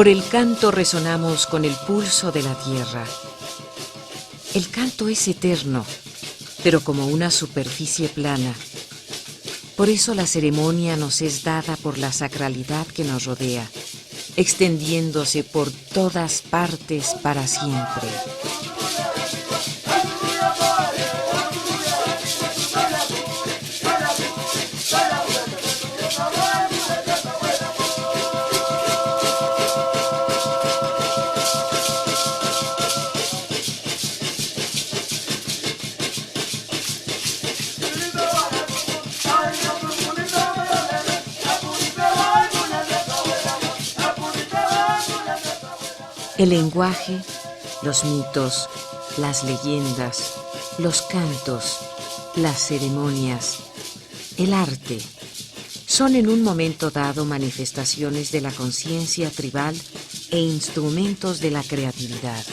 Por el canto resonamos con el pulso de la tierra. El canto es eterno, pero como una superficie plana. Por eso la ceremonia nos es dada por la sacralidad que nos rodea, extendiéndose por todas partes para siempre. El lenguaje, los mitos, las leyendas, los cantos, las ceremonias, el arte, son en un momento dado manifestaciones de la conciencia tribal e instrumentos de la creatividad.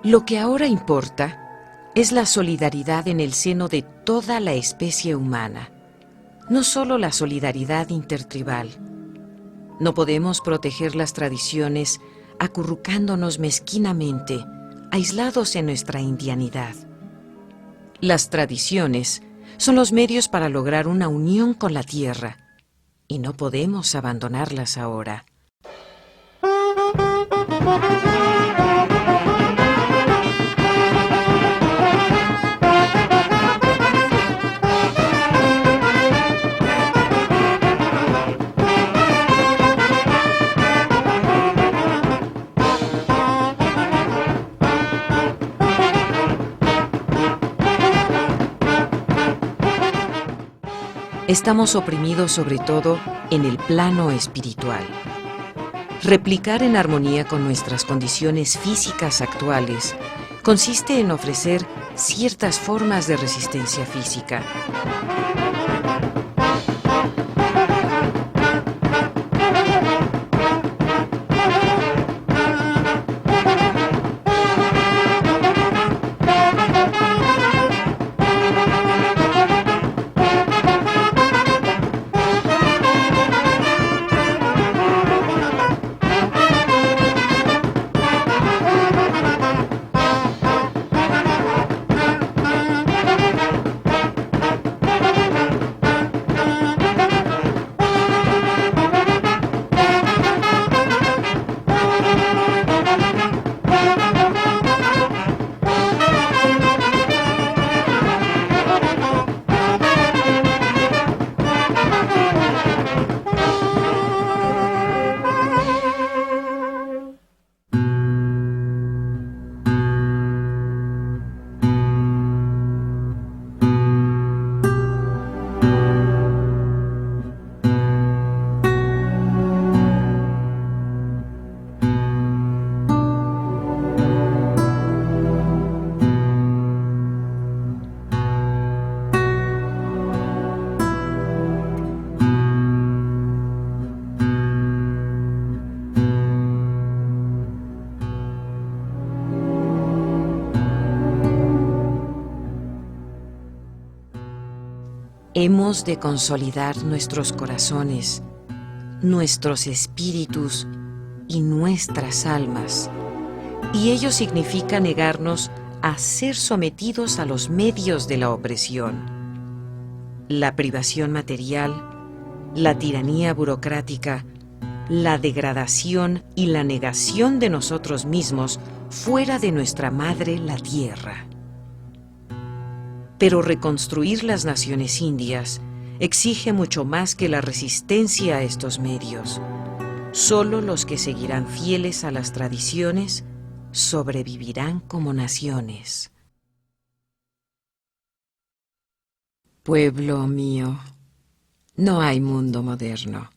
Lo que ahora importa es la solidaridad en el seno de toda la especie humana, no solo la solidaridad intertribal. No podemos proteger las tradiciones acurrucándonos mezquinamente, aislados en nuestra indianidad. Las tradiciones son los medios para lograr una unión con la tierra, y no podemos abandonarlas ahora. Estamos oprimidos sobre todo en el plano espiritual. Replicar en armonía con nuestras condiciones físicas actuales consiste en ofrecer ciertas formas de resistencia física. Hemos de consolidar nuestros corazones, nuestros espíritus y nuestras almas, y ello significa negarnos a ser sometidos a los medios de la opresión. La privación material, la tiranía burocrática, la degradación y la negación de nosotros mismos fuera de nuestra madre, la tierra. Pero reconstruir las naciones indias exige mucho más que la resistencia a estos medios. Solo los que seguirán fieles a las tradiciones sobrevivirán como naciones. Pueblo mío, no hay mundo moderno.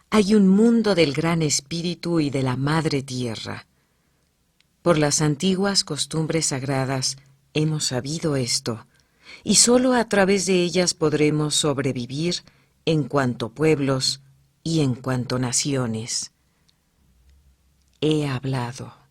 Hay un mundo del gran espíritu y de la madre tierra. Por las antiguas costumbres sagradas hemos sabido esto, y solo a través de ellas podremos sobrevivir en cuanto pueblos y en cuanto naciones. He hablado.